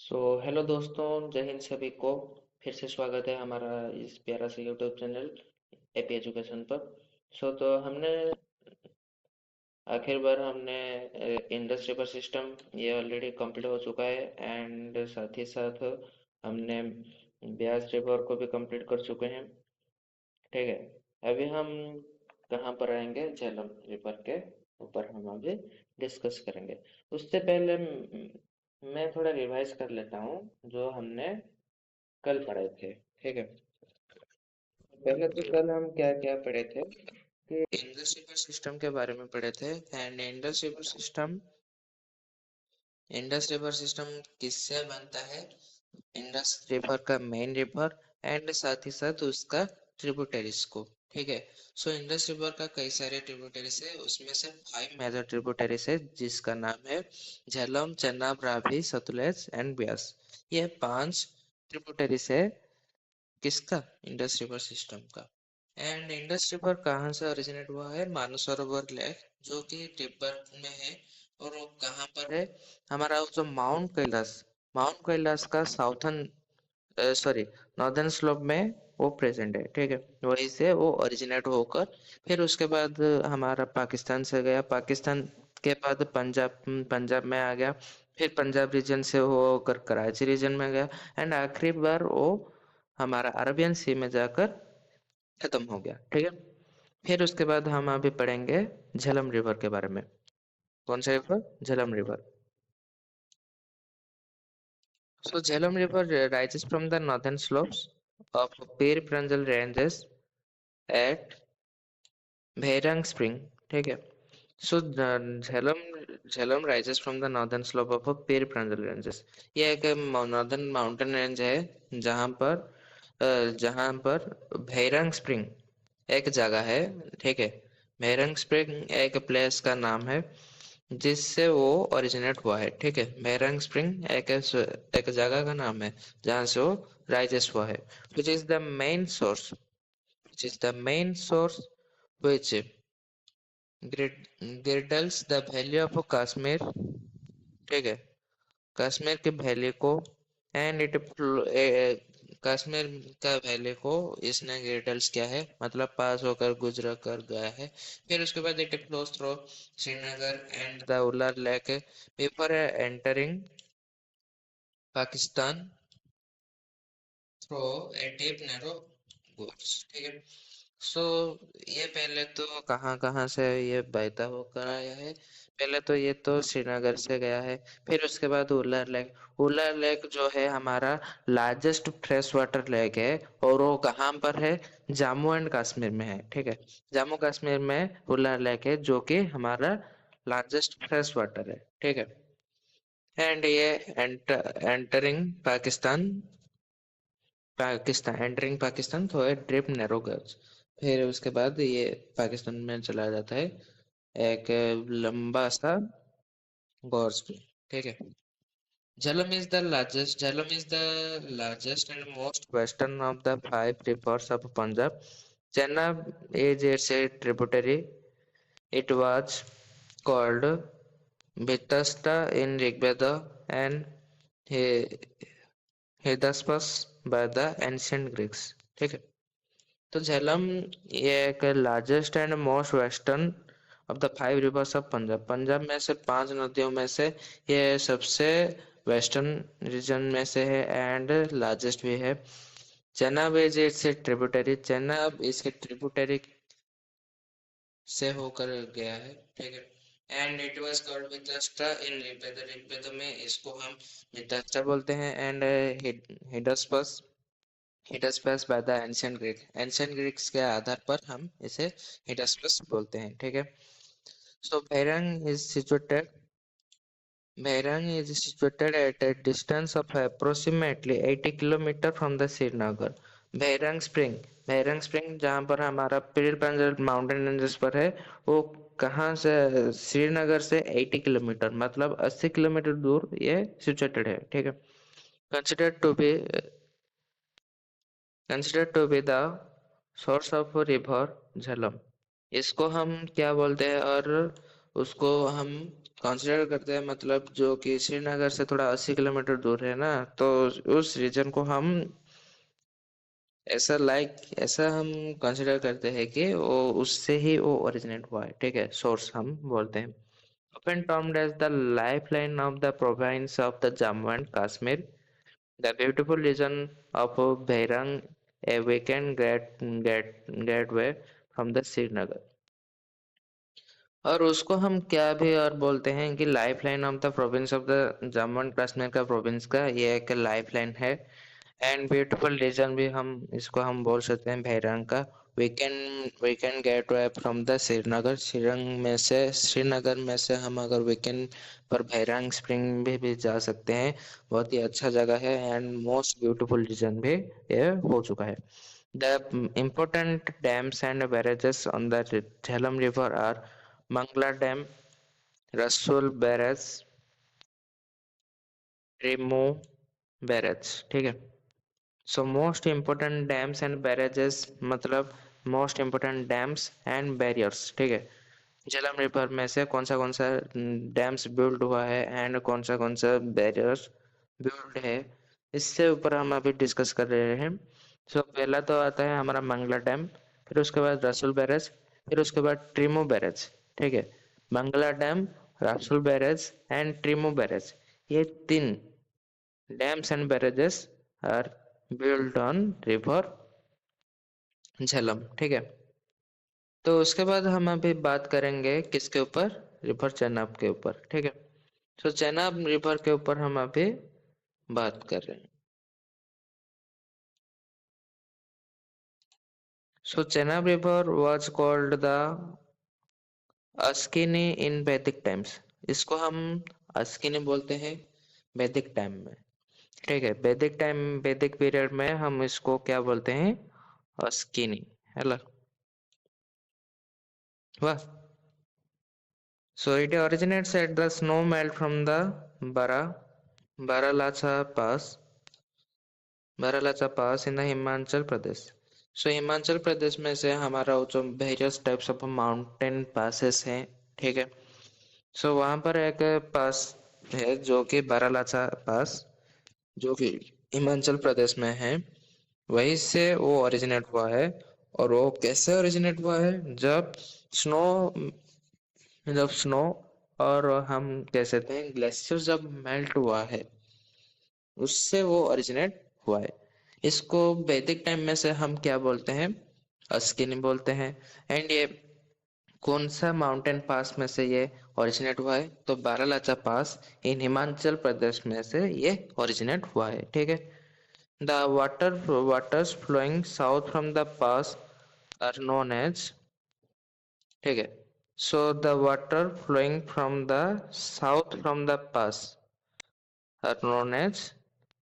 Hello दोस्तों, जय हिंद सभी को। फिर से स्वागत है हमारा इस प्यारा से यूट्यूब चैनल एपी एजुकेशन पर। तो हमने आखिर बार हमने इंडस रिवर सिस्टम ये ऑलरेडी कंप्लीट हो चुका है, एंड साथ ही साथ हमने ब्यास रिवर को भी कंप्लीट कर चुके हैं। ठीक है, अभी हम कहाँ पर आएंगे? झेलम रिवर के ऊपर हम अभी डिस्कस करेंगे। उससे पहले मैं थोड़ा रिवाइज कर लेता हूँ जो हमने कल पढ़े थे। ठीक है, पहले तो कल हम क्या क्या पढ़े थे कि इंडस रिवर सिस्टम के बारे में पढ़े थे। एंड इंडस रिवर सिस्टम किससे बनता है? इंडस रिवर का मेन रिवर एंड साथ ही साथ उसका ट्रिब्यूटरीज को। ठीक है, इंडस रिवर का कई सारे ट्रिब्यूटरीज है, उसमें से 5 मेजर ट्रिब्यूटरीज है जिसका नाम है झेलम, चेनाब, रावी, सतलुज एंड ब्यास। ये 5 ट्रिब्यूटरीज है किसका? इंडस रिवर सिस्टम का। एंड इंडस रिवर कहाँ से ओरिजिनेट हुआ है? मानसरोवर लेक, जो कि तिब्बत में है। और वो कहाँ पर है? हमारा वो जो माउंट कैलाश का साउथर्न, सॉरी, नॉर्दर्न स्लोप में वो प्रेजेंट है। ठीक है, वहीं से वो ओरिजिनेट होकर फिर उसके बाद हमारा पाकिस्तान से गया, पाकिस्तान के बाद पंजाब में आ गया, फिर पंजाब रीजन से वो होकर कराची रीजन में गया, एंड आखिरी बार वो हमारा अरबियन सी में जाकर खत्म हो गया। ठीक है, फिर उसके बाद हम अभी पढ़ेंगे झेलम रिवर के बारे में। कौन सा river? Jhelum river. Jhelum River rises from the northern slopes of Pir Panjal ranges at Bhairang Spring. ठीक है, Jhelum Jhelum rises from the northern slope of Pir Pranjal ranges. ये एक नॉर्दर्न माउंटेन रेंज है जहाँ पर भैरंग स्प्रिंग एक जगह है। ठीक है, भैरंग स्प्रिंग एक प्लेस का नाम है जिससे वो ओरिजिनेट हुआ है। ठीक है, भैरंग स्प्रिंग एक जगह का नाम है जहाँ से वो राइजेस हुआ है, which is the main source which is the main source which girdles the valley of Kashmir। ठीक है, कश्मीर के वैली को, एंड कश्मीर का वैली को इसने गिरडल्स किया है, मतलब पास होकर गुजर कर गया है। फिर उसके बाद it flows through Srinagar and the Wular lake before entering Pakistan through a deep narrow gorge। ठीक है, सो ये पहले तो कहाँ कहाँ से ये बहता होकर आया है? पहले तो ये तो श्रीनगर से गया है, फिर उसके बाद उलर लेक जो है हमारा लार्जेस्ट फ्रेश वाटर लेक है, और वो कहाँ पर है? जम्मू एंड कश्मीर में है। ठीक है, जम्मू कश्मीर में उलर लेक है जो कि हमारा लार्जेस्ट फ्रेश वाटर है। ठीक है, एंड ये entering Pakistan Pakistan entering Pakistan through a deep narrow gorge। फिर उसके बाद ये पाकिस्तान में चला जाता है एक लंबा सा gorge पे। ठीक है, Jhelum is the largest and most western of the 5 rivers of Punjab. Chenab is its a tributary. It was called Vitasta in Rigveda and He- Hydaspes by the ancient Greeks। ठीक है, तो झेलम ये एक largest and most western of the 5 reverse of Punjab, Punjab में से 5 नदियों में से ये सबसे वेस्टर्न रीजन में से है एंड लार्जेस्ट भी है। Chenab is its tributary, Chenab इसके ट्रिब्यूटरी से होकर गया है। ठीक है, and it was called Vitasta in Rigveda में इसको हम मितास्टा बोलते हैं, and Hydaspes Hydaspes by the ancient Greeks के आधार पर हम इसे हिडस्पस बोलते हैं। ठीक है, so Bairang is situated at a distance of approximately 80 kilometre from the Srinagar. Bairang spring जहाँ पर हमारा पीर पंजल माउंटेन रेंजेस पर है, वो कहाँ से? श्रीनगर से 80 किलोमीटर, मतलब 80 किलोमीटर दूर ये सिचुएटेड है। ठीक है, considered to be considered to be the source of river Jhelum. इसको हम क्या बोलते हैं? और उसको हम कंसिडर करते हैं मतलब जो कि श्रीनगर से थोड़ा 80 किलोमीटर दूर है ना, तो उस रीजन को हम ऐसा हम कंसिडर करते हैं कि वो उससे ही वो ओरिजिनेट हुआ है, ठीक है, सोर्स हम बोलते हैं। often termed as the lifeline of the province of the Jammu and Kashmir, the beautiful region of Behrang, a weekend gateway from the Srinagar। और उसको हम क्या भी और बोलते हैं कि life line of the province of the Jammu and Kashmir का प्रोविंस का ये एक लाइफ लाइन है। एंड ब्यूटीफुल रीजन भी हम इसको हम बोल सकते हैं बहरंग का। We can get away from the Srinagar में से हम अगर वीकेंड पर बहरंग स्प्रिंग भी जा सकते हैं। बहुत ही अच्छा जगह है एंड मोस्ट ब्यूटीफुल रीजन भी ये हो चुका है। The important dams and barrages on the Jhelum River are Mangla Dam, Rasool Barrage, Trimu Barrage, ठीक है। So most important dams and barrages मतलब most important dams and barriers, ठीक है। झेलम रिवर में से कौन सा डैम्स बिल्ड हुआ है एंड कौन सा बैरियर्स बिल्ड है, इससे ऊपर हम अभी डिस्कस कर रहे हैं। सो पहला तो आता है हमारा मंगला डैम, फिर उसके बाद रसुल बैरेज, फिर उसके बाद ट्रीमो बैरेज, ठीक है। Mangla dam, Rasul barrage and Trimmu barrage, ये तीन dams and barrages are build on river Jhelum, ठीक है। तो उसके बाद हम अभी बात करेंगे किसके ऊपर, रिवर चेनाब के ऊपर, ठीक है। तो चेनाब रिवर के ऊपर हम अभी बात कर रहे हैं। So Chenab river was called the Askini in Vedic times, इसको हम अस्किनी बोलते हैं वैदिक टाइम में, ठीक है। वैदिक पीरियड में हम इसको क्या बोलते हैं, अस्किनी, है ना। वाह। So it originates at the snow melt from the Bara Baralacha Pass, in the Himachal Pradesh. सो हिमाचल प्रदेश में से हमारा वो जो various types of mountain passes हैं, ठीक है। सो वहाँ पर एक पास है जो कि बारालाचा पास, जो कि हिमाचल प्रदेश में है, वहीं से वो ओरिजिनेट हुआ है। और वो कैसे ओरिजिनेट हुआ है, स्नो जब स्नो और हम कह सकते हैं ग्लेशियर जब मेल्ट हुआ है, उससे वो ओरिजिनेट हुआ है। इसको वैदिक टाइम में से हम क्या बोलते हैं, अस्किनी बोलते हैं। एंड ये कौन सा माउंटेन पास में से ये ओरिजिनेट हुआ है, तो बारालाचा पास इन हिमाचल प्रदेश में से ये ओरिजिनेट हुआ है, ठीक है। The waters flowing south from the pass are known as, ठीक है। So the water flowing from the south from the pass are known as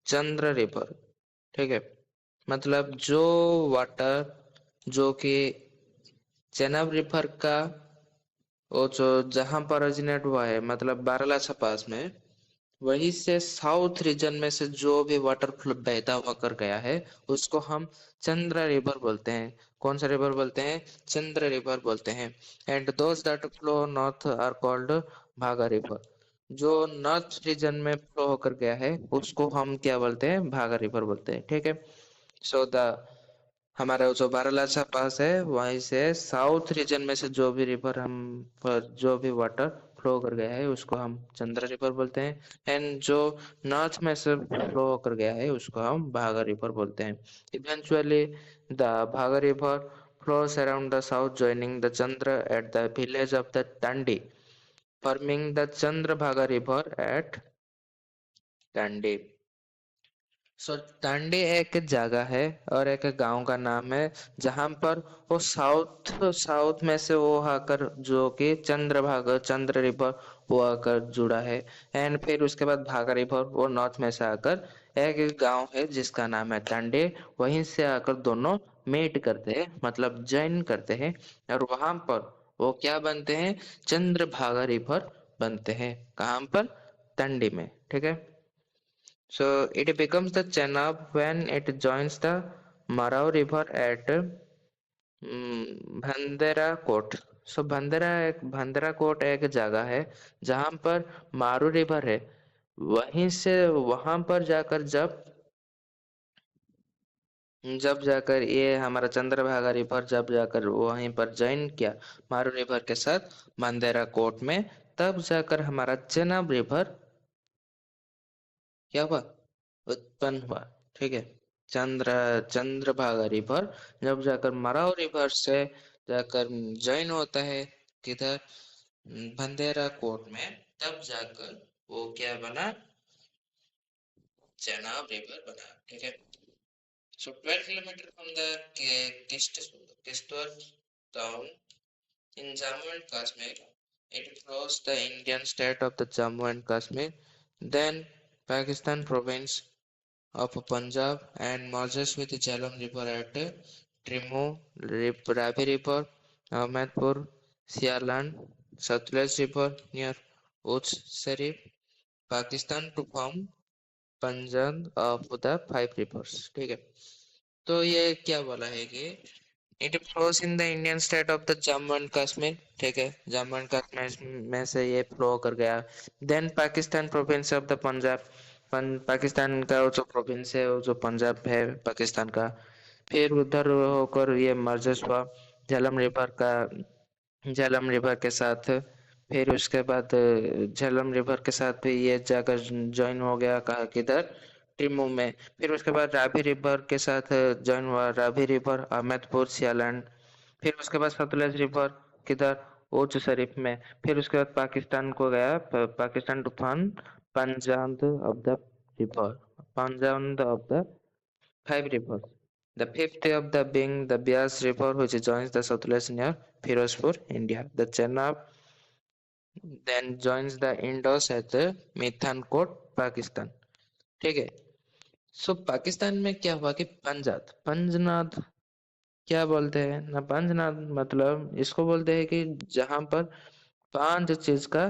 Chandra river, ठीक है। मतलब जो वाटर जो कि चेनाब रिवर का वो जो जहां पर ओरिजिनेट हुआ है मतलब बारालाचा पास में, वहीं से साउथ रीजन में से जो भी वाटर फ्लो बहता होकर गया है, उसको हम चंद्र रिवर बोलते हैं। कौन सा रिवर बोलते हैं, चंद्र रिवर बोलते हैं। And those that flow north are called Bhaga river, जो नॉर्थ रीजन में फ्लो होकर गया है उसको हम क्या बोलते हैं, भागा रिवर बोलते हैं, ठीक है। सो द हमारा जो बारालाचा पास है वहीं से साउथ रीजन में से जो भी रिवर हम पर जो भी वाटर फ्लो कर गया है उसको हम चंद्र रिवर बोलते हैं। एंड जो नॉर्थ में से फ्लो होकर गया है उसको हम भागा रिवर बोलते हैं। इवेंचुअली द भागा river flows around the south joining the Chandra at the village of the Tandi, forming the Chandrabhaga river at Tandi। सो टांडी एक जगह है और एक गांव का नाम है, जहां पर वो साउथ साउथ में से वो आकर जो कि चंद्र रिवर वो आकर जुड़ा है। एंड फिर उसके बाद भागा रिवर वो नॉर्थ में से आकर एक गांव है जिसका नाम है टांडे, वहीं से आकर दोनों मीट करते हैं मतलब जॉइन करते हैं। और वहां पर वो क्या बनते हैं, चंद्रभागा रिवर बनते हैं, कहाँ पर, टंडी में, ठीक है। So it becomes the Chenab when it joins the Marao River at Bhandera Court. So Bhandera Kot एक जगह है जहां पर मारू रिवर है। वहीं से वहां पर जाकर जब जाकर ये हमारा चंद्रभागा रिवर जब जाकर वहीं पर ज्वाइन किया मारू रिवर के साथ बंदेरा कोट में, तब जाकर हमारा चेनाब रिवर क्या हुआ, उत्पन्न हुआ। ठीक है। चंद्रभागा रिवर जब जाकर मराव रिवर से जाकर ज्वाइन होता है किधर, बंदेरा कोट में, तब जाकर वो क्या बना, चेनाब रिवर बना। ठीक है। So 12 kilometers from the Kistwar town in Jammu and Kashmir, it flows the Indian state of the Jammu and Kashmir, then Pakistan province of Punjab and merges with the Jhelum River at Trimmu, Ravi River, Ahmedpur, Sialan, Satluj River near Uch Sharif, Pakistan to form Punjab of the five rivers। ठीक है। तो ये क्या बोला है कि it flows in the Indian state of the Jammu and Kashmir. ठीक है। जम्मू एंड कश्मीर में से ये फ्लो कर गया। Then Pakistan province of the Punjab, Pakistan का वो जो प्रोविंस है वो जो पंजाब है पाकिस्तान का, फिर उधर होकर ये मर्जस हुआ झेलम रिवर का, झेलम रिवर के साथ। फिर उसके बाद झेलम रिवर के साथ भी ये जाकर ज्वाइन हो गया, कहा किधर, टिम्मू में। फिर उसके बाद रावी रिवर के साथ ज्वाइन हुआ, रावी रिवर अहमदपुर सियालैंड। फिर उसके बाद सतलज रिवर किधर, ओच शरीफ में। फिर उसके बाद पाकिस्तान को गया, पाकिस्तान तूफान Punjab of the river, Punjab of the five rivers. The fifth of the being the Bias River, which joins the Satluj near Firozpur, India. The Chenab then joins the Indus at the Mithankot, Pakistan। ठीक है। सो पाकिस्तान में क्या हुआ कि पंजनाद क्या बोलते हैं ना, पंजनाद मतलब इसको बोलते हैं कि जहां पर पांच चीज का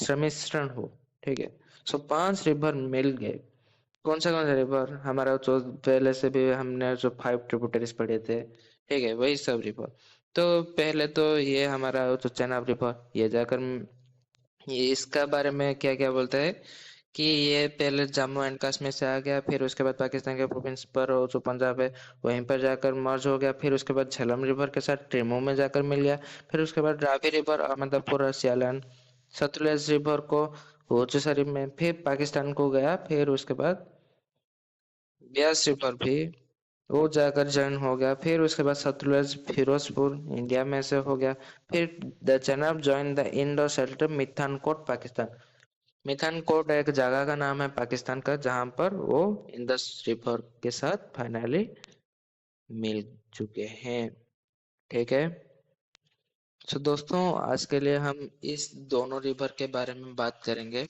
सम्मिश्रण हो। ठीक है। सो पांच रिवर मिल गए। कौन सा रिवर, हमारा जो पहले से भी हमने जो फाइव ट्रिब्यूटरीज पढ़े थे, ठीक है, वही सब रिवर। तो पहले तो ये हमारा जो चेनाब रिवर ये जाकर ये इसका बारे में क्या क्या बोलता है कि ये पहले जम्मू एंड कश्मीर से आ गया, फिर उसके बाद पाकिस्तान के प्रोविंस पर वो जो पंजाब है वहीं पर जाकर मर्ज हो गया, फिर उसके बाद झेलम रिवर के साथ ट्रिमो में जाकर मिल गया, फिर उसके बाद रावी रिवर अहमदपुर और सियालैंड, सतलुज रिवर को होच शरीफ में, फिर पाकिस्तान को गया, फिर उसके बाद ब्यास रिवर भी वो जाकर जॉइन हो गया, फिर उसके बाद सतलुज फिरोजपुर इंडिया में से हो गया, फिर the Chenab join the Indus सेल्ट मिथानकोट पाकिस्तान। मिथानकोट एक जगह का नाम है पाकिस्तान का जहां पर वो इंडस रिवर के साथ फाइनली मिल चुके हैं। ठीक है। तो दोस्तों आज के लिए हम इस दोनों रिवर के बारे में बात करेंगे।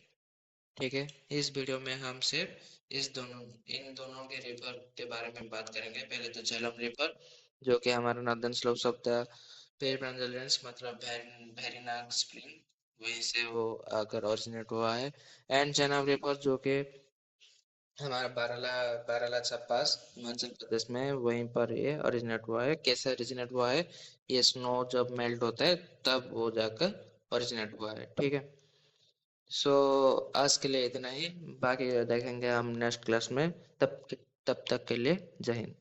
ठीक है। इस वीडियो में हम सिर्फ इन दोनों के रिवर के बारे में बात करेंगे। पहले तो झेलम रिवर जो कि हमारा नॉर्दर्न स्लोप्स ऑफ द पेर रेंज मतलब वेरीनाग स्प्रिंग वहीं से वो आकर ओरिजिनेट हुआ है। एंड चेनाब रिवर जो कि हमारा बारालाचा पास हिमाचल प्रदेश में वहीं पर ये ओरिजिनेट हुआ है। कैसे ओरिजिनेट हुआ है, ये स्नो जब मेल्ट होता है तब वो जाकर ओरिजिनेट हुआ है। ठीक है। सो आज के लिए इतना ही, बाकी देखेंगे हम नेक्स्ट क्लास में। तब तक के लिए जय हिंद।